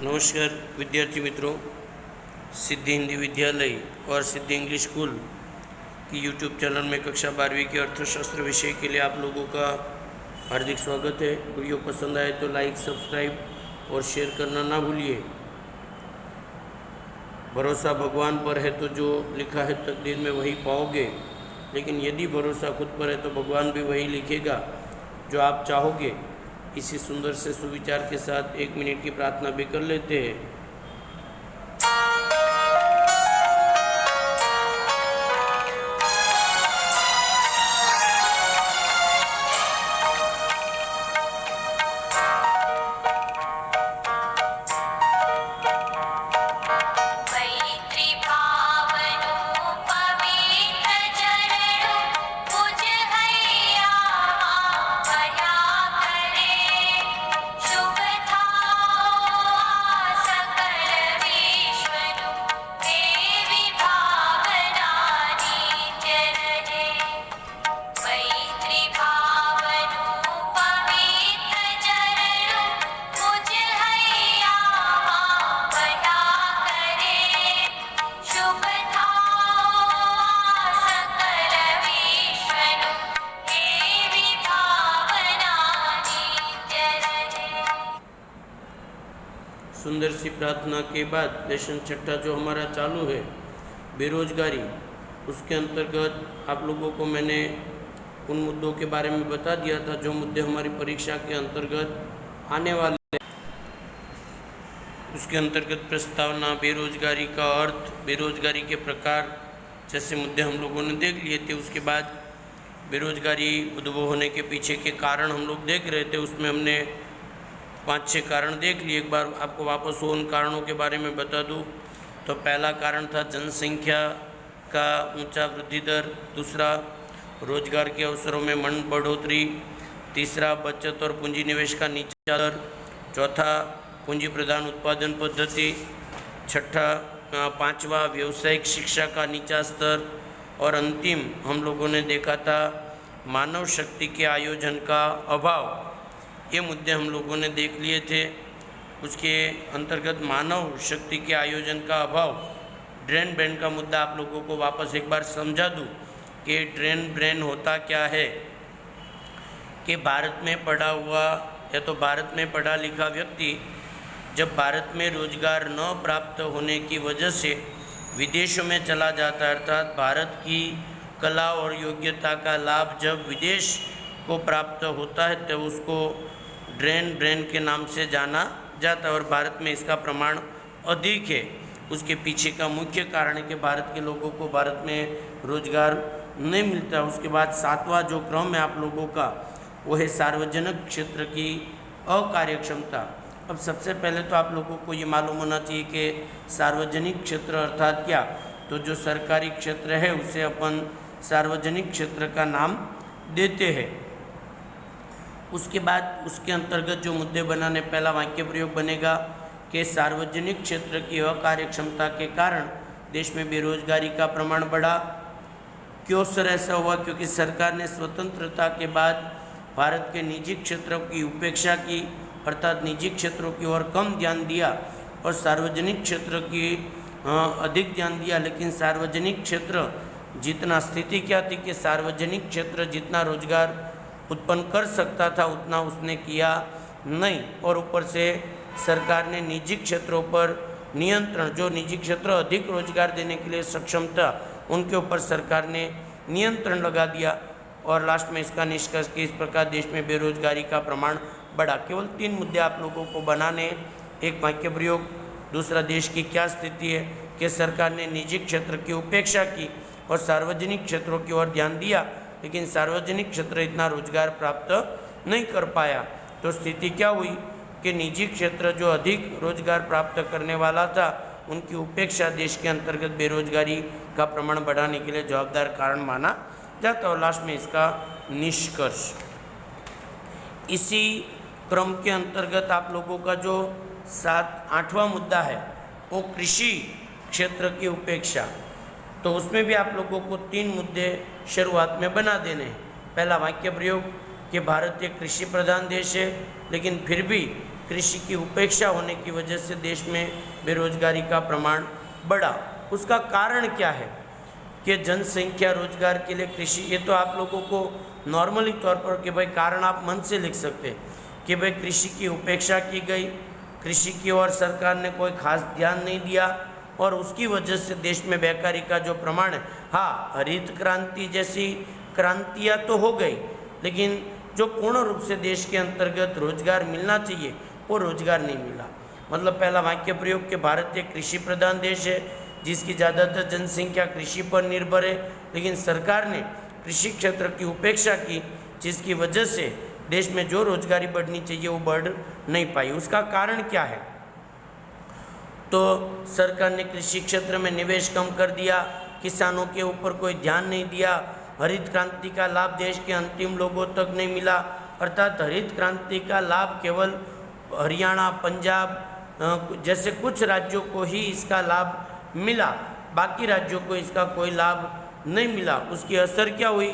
नमस्कार विद्यार्थी मित्रों, सिद्धि हिंदी विद्यालय और सिद्धि इंग्लिश स्कूल की यूट्यूब चैनल में कक्षा 12वीं के अर्थशास्त्र विषय के लिए आप लोगों का हार्दिक स्वागत है। वीडियो पसंद आए तो लाइक, सब्सक्राइब और शेयर करना ना भूलिए। भरोसा भगवान पर है तो जो लिखा है तकदीर में वही पाओगे, लेकिन यदि भरोसा खुद पर है तो भगवान भी वही लिखेगा जो आप चाहोगे। इसी सुंदर से सुविचार के साथ 1 मिनट की प्रार्थना भी कर लेते हैं। सुंदर सी प्रार्थना के बाद लेसन छठा जो हमारा चालू है बेरोजगारी, उसके अंतर्गत आप लोगों को मैंने उन मुद्दों के बारे में बता दिया था जो मुद्दे हमारी परीक्षा के अंतर्गत आने वाले हैं। उसके अंतर्गत प्रस्तावना, बेरोजगारी का अर्थ, बेरोजगारी के प्रकार जैसे मुद्दे हम लोगों ने देख लिए थे। उसके बाद बेरोजगारी उद्भव होने के पीछे के कारण हम लोग देख रहे थे। उसमें हमने 5-6 कारण देख लिए। एक बार आपको वापस वो उन कारणों के बारे में बता दूं तो पहला कारण था जनसंख्या का ऊंचा वृद्धि दर, दूसरा रोजगार के अवसरों में मंद बढ़ोतरी, तीसरा बचत और पूंजी निवेश का नीचा दर, चौथा पूंजी प्रधान उत्पादन पद्धति, पांचवा व्यावसायिक शिक्षा का नीचा स्तर, और अंतिम हम लोगों ने देखा था मानव शक्ति के आयोजन का अभाव। ये मुद्दे हम लोगों ने देख लिए थे। उसके अंतर्गत मानव शक्ति के आयोजन का अभाव, ड्रेन ब्रेन का मुद्दा आप लोगों को वापस एक बार समझा दूं कि ड्रेन ब्रेन होता क्या है। कि भारत में पढ़ा हुआ या तो भारत में पढ़ा लिखा व्यक्ति जब भारत में रोजगार न प्राप्त होने की वजह से विदेशों में चला जाता है, अर्थात भारत की कला और योग्यता का लाभ जब विदेश को प्राप्त होता है तो उसको ड्रेन ब्रेन के नाम से जाना जाता है। और भारत में इसका प्रमाण अधिक है। उसके पीछे का मुख्य कारण है कि भारत के लोगों को भारत में रोजगार नहीं मिलता। उसके बाद 7वां जो क्रम है आप लोगों का वो है सार्वजनिक क्षेत्र की अकार्यक्षमता। अब सबसे पहले तो आप लोगों को ये मालूम होना चाहिए कि सार्वजनिक क्षेत्र अर्थात क्या। तो जो सरकारी क्षेत्र है उसे अपन सार्वजनिक क्षेत्र का नाम देते हैं। उसके बाद उसके अंतर्गत जो मुद्दे बनाने, पहला वाक्य प्रयोग बनेगा कि सार्वजनिक क्षेत्र की अकार्यक्षमता के कारण देश में बेरोजगारी का प्रमाण बढ़ा। क्यों सर ऐसा हुआ? क्योंकि सरकार ने स्वतंत्रता के बाद भारत के निजी क्षेत्रों की उपेक्षा की, अर्थात निजी क्षेत्रों की ओर कम ध्यान दिया और सार्वजनिक क्षेत्र की अधिक ध्यान दिया। लेकिन सार्वजनिक क्षेत्र जितना, स्थिति क्या थी कि सार्वजनिक क्षेत्र जितना रोजगार उत्पन्न कर सकता था उतना उसने किया नहीं। और ऊपर से सरकार ने निजी क्षेत्रों पर नियंत्रण, जो निजी क्षेत्र अधिक रोजगार देने के लिए सक्षम था उनके ऊपर सरकार ने नियंत्रण लगा दिया। और लास्ट में इसका निष्कर्ष कि इस प्रकार देश में बेरोजगारी का प्रमाण बढ़ा। केवल 3 मुद्दे आप लोगों को बनाने, एक वाक्य प्रयोग, दूसरा देश की क्या स्थिति है कि सरकार ने निजी क्षेत्र की उपेक्षा की और सार्वजनिक क्षेत्रों की ओर ध्यान दिया, लेकिन सार्वजनिक क्षेत्र इतना रोजगार प्राप्त नहीं कर पाया। तो स्थिति क्या हुई कि निजी क्षेत्र जो अधिक रोजगार प्राप्त करने वाला था उनकी उपेक्षा देश के अंतर्गत बेरोजगारी का प्रमाण बढ़ाने के लिए जवाबदार कारण माना जाता। और लास्ट में इसका निष्कर्ष। इसी क्रम के अंतर्गत आप लोगों का जो 8वां मुद्दा है वो कृषि क्षेत्र की उपेक्षा। तो उसमें भी आप लोगों को 3 मुद्दे शुरुआत में बना देने हैं। पहला वाक्य प्रयोग कि भारत एक कृषि प्रधान देश है, लेकिन फिर भी कृषि की उपेक्षा होने की वजह से देश में बेरोजगारी का प्रमाण बढ़ा। उसका कारण क्या है कि जनसंख्या रोजगार के लिए कृषि, ये तो आप लोगों को नॉर्मली तौर पर कि भाई कारण आप मन से लिख सकते हैं कि भाई कृषि की उपेक्षा की गई, कृषि की ओर सरकार ने कोई खास ध्यान नहीं दिया और उसकी वजह से देश में बेकारी का जो प्रमाण है, हाँ हरित क्रांति जैसी क्रांतियाँ तो हो गई, लेकिन जो पूर्ण रूप से देश के अंतर्गत रोजगार मिलना चाहिए वो रोजगार नहीं मिला। मतलब पहला वाक्य प्रयोग कि भारत एक कृषि प्रधान देश है जिसकी ज़्यादातर जनसंख्या कृषि पर निर्भर है, लेकिन सरकार ने कृषि क्षेत्र की उपेक्षा की, जिसकी वजह से देश में जो रोजगारी बढ़नी चाहिए वो बढ़ नहीं पाई। उसका कारण क्या है? तो सरकार ने कृषि क्षेत्र में निवेश कम कर दिया, किसानों के ऊपर कोई ध्यान नहीं दिया, हरित क्रांति का लाभ देश के अंतिम लोगों तक नहीं मिला। अर्थात हरित क्रांति का लाभ केवल हरियाणा, पंजाब जैसे कुछ राज्यों को ही इसका लाभ मिला, बाकी राज्यों को इसका कोई लाभ नहीं मिला। उसकी असर क्या हुई?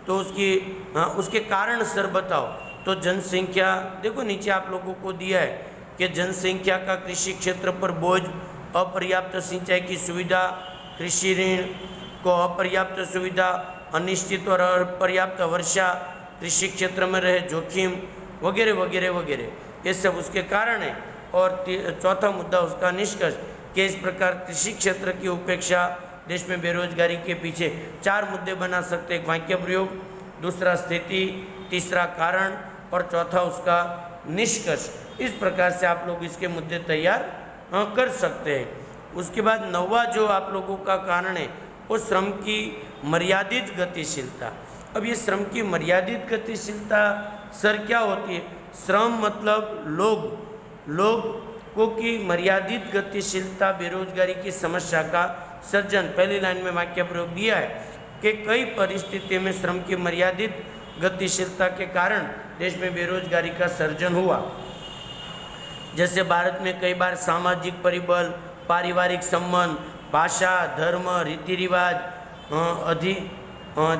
तो उसके कारण सर बताओ। तो जनसंख्या देखो, नीचे आप लोगों को दिया है कि जनसंख्या का कृषि क्षेत्र पर बोझ, अपर्याप्त सिंचाई की सुविधा, कृषि ऋण को अपर्याप्त सुविधा, अनिश्चित और अपर्याप्त वर्षा, कृषि क्षेत्र में रहे जोखिम वगैरह वगैरह वगैरह, ये सब उसके कारण है। और चौथा मुद्दा उसका निष्कर्ष कि इस प्रकार कृषि क्षेत्र की उपेक्षा देश में बेरोजगारी के पीछे 4 मुद्दे बना सकते हैं। एक वाक्य प्रयोग, दूसरा स्थिति, तीसरा कारण और चौथा उसका निष्कर्ष। इस प्रकार से आप लोग इसके मुद्दे तैयार कर सकते हैं। उसके बाद 9वां जो आप लोगों का कारण है वो श्रम की मर्यादित गतिशीलता। अब ये श्रम की मर्यादित गतिशीलता सर क्या होती है? श्रम मतलब लोगों की मर्यादित गतिशीलता बेरोजगारी की समस्या का सर्जन। पहली लाइन में वाक्य प्रयोग दिया है कि कई परिस्थितियों में श्रम की मर्यादित गतिशीलता के कारण देश में बेरोजगारी का सर्जन हुआ। जैसे भारत में कई बार सामाजिक परिबल, पारिवारिक संबंध, भाषा, धर्म, रीति रिवाज,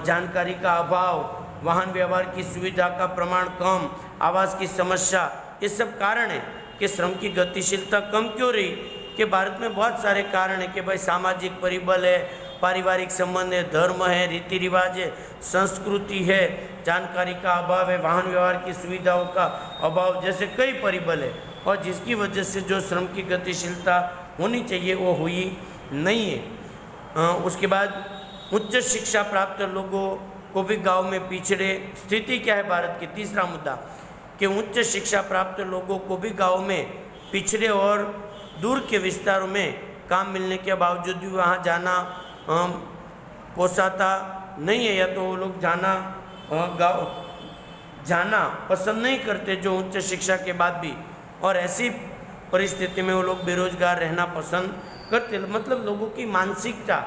जानकारी का अभाव, वाहन व्यवहार की सुविधा का प्रमाण कम, आवास की समस्या, ये सब कारण है कि श्रम की गतिशीलता कम क्यों रही। कि भारत में बहुत सारे कारण है कि भाई सामाजिक परिबल है, पारिवारिक संबंध है, धर्म है, रीति रिवाज है, संस्कृति है, जानकारी का अभाव है, वाहन व्यवहार की सुविधाओं का अभाव, जैसे कई परिबल है, और जिसकी वजह से जो श्रम की गतिशीलता होनी चाहिए वो हुई नहीं है। उसके बाद उच्च शिक्षा प्राप्त लोगों को भी गांव में पिछड़े स्थिति क्या है भारत की? तीसरा मुद्दा कि उच्च शिक्षा प्राप्त लोगों को भी गांव में पिछड़े और दूर के विस्तारों में काम मिलने के बावजूद भी वहाँ जाना पोसाता नहीं है, या तो वो लोग जाना पसंद नहीं करते जो उच्च शिक्षा के बाद भी, और ऐसी परिस्थिति में वो लोग बेरोजगार रहना पसंद करते। मतलब लोगों की मानसिकता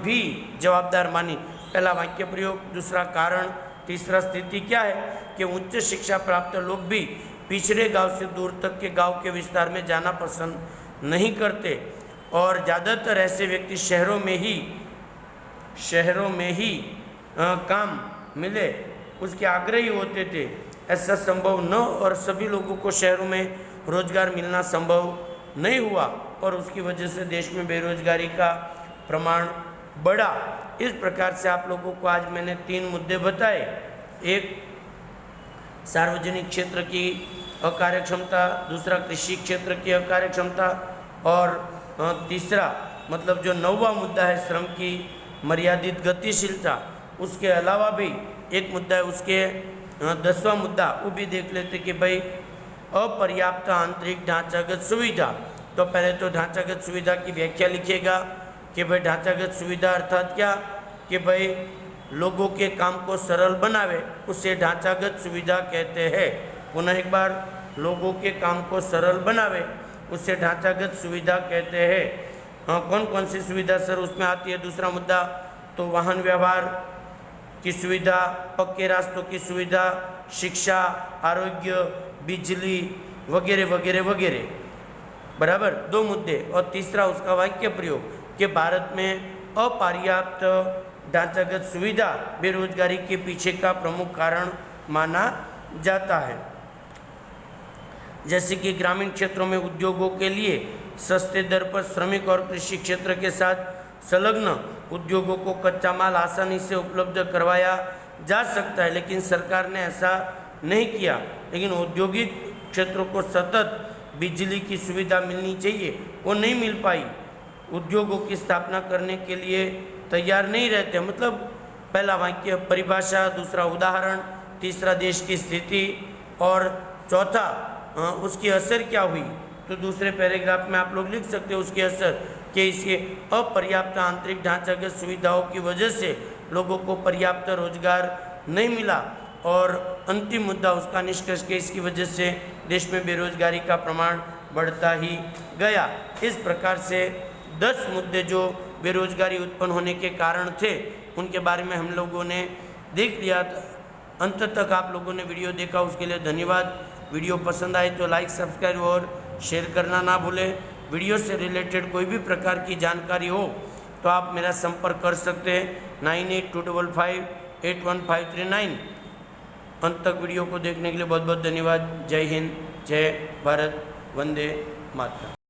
भी जवाबदार मानी। पहला वाक्य प्रयोग, दूसरा कारण, तीसरा स्थिति क्या है कि उच्च शिक्षा प्राप्त लोग भी पिछड़े गांव से दूर तक के गांव के विस्तार में जाना पसंद नहीं करते, और ज़्यादातर ऐसे व्यक्ति शहरों में ही काम मिले उसके आग्रही होते थे। ऐसा संभव न, और सभी लोगों को शहरों में रोजगार मिलना संभव नहीं हुआ, और उसकी वजह से देश में बेरोजगारी का प्रमाण बढ़ा। इस प्रकार से आप लोगों को आज मैंने 3 मुद्दे बताए। एक सार्वजनिक क्षेत्र की अकार्यक्षमता, दूसरा कृषि क्षेत्र की अकार्यक्षमता, और तीसरा मतलब जो 9वां मुद्दा है श्रम की मर्यादित गतिशीलता। उसके अलावा भी एक मुद्दा है, उसके 10वां मुद्दा वो भी देख लेते कि भाई अपर्याप्त आंतरिक ढांचागत सुविधा। तो पहले तो ढांचागत सुविधा की व्याख्या लिखिएगा कि भाई ढांचागत सुविधा अर्थात क्या कि भाई लोगों के काम को सरल बनावे, उसे ढांचागत सुविधा कहते हैं। पुनः एक बार, लोगों के काम को सरल बनावे उसे ढांचागत सुविधा कहते हैं। कौन कौन सी सुविधा सर उसमें आती है? दूसरा मुद्दा तो वाहन व्यवहार की सुविधा, पक्के रास्तों की सुविधा, शिक्षा, आरोग्य, बिजली वगैरह वगैरह वगैरह, बराबर 2 मुद्दे। और तीसरा उसका वाक्य प्रयोग कि भारत में अपर्याप्त ढांचागत सुविधा बेरोजगारी के पीछे का प्रमुख कारण माना जाता है। जैसे कि ग्रामीण क्षेत्रों में उद्योगों के लिए सस्ते दर पर श्रमिक और कृषि क्षेत्र के साथ संलग्न उद्योगों को कच्चा माल आसानी से उपलब्ध करवाया जा सकता है, लेकिन सरकार ने ऐसा नहीं किया। लेकिन औद्योगिक क्षेत्रों को सतत बिजली की सुविधा मिलनी चाहिए, वो नहीं मिल पाई। उद्योगों की स्थापना करने के लिए तैयार नहीं रहते। मतलब पहला वाक्य परिभाषा, दूसरा उदाहरण, तीसरा देश की स्थिति और चौथा उसकी असर क्या हुई। तो दूसरे पैराग्राफ में आप लोग लिख सकते हो उसकी असर कि इसके अपर्याप्त आंतरिक ढांचागत सुविधाओं की वजह से लोगों को पर्याप्त रोजगार नहीं मिला। और अंतिम मुद्दा उसका निष्कर्ष के इसकी वजह से देश में बेरोजगारी का प्रमाण बढ़ता ही गया। इस प्रकार से 10 मुद्दे जो बेरोजगारी उत्पन्न होने के कारण थे उनके बारे में हम लोगों ने देख लिया। अंत तक आप लोगों ने वीडियो देखा, उसके लिए धन्यवाद। वीडियो पसंद आए तो लाइक, सब्सक्राइब और शेयर करना ना भूलें। वीडियो से रिलेटेड कोई भी प्रकार की जानकारी हो तो आप मेरा संपर्क कर सकते हैं 9825581539। अंत तक वीडियो को देखने के लिए बहुत बहुत धन्यवाद। जय हिंद, जय भारत, वंदे मातरम।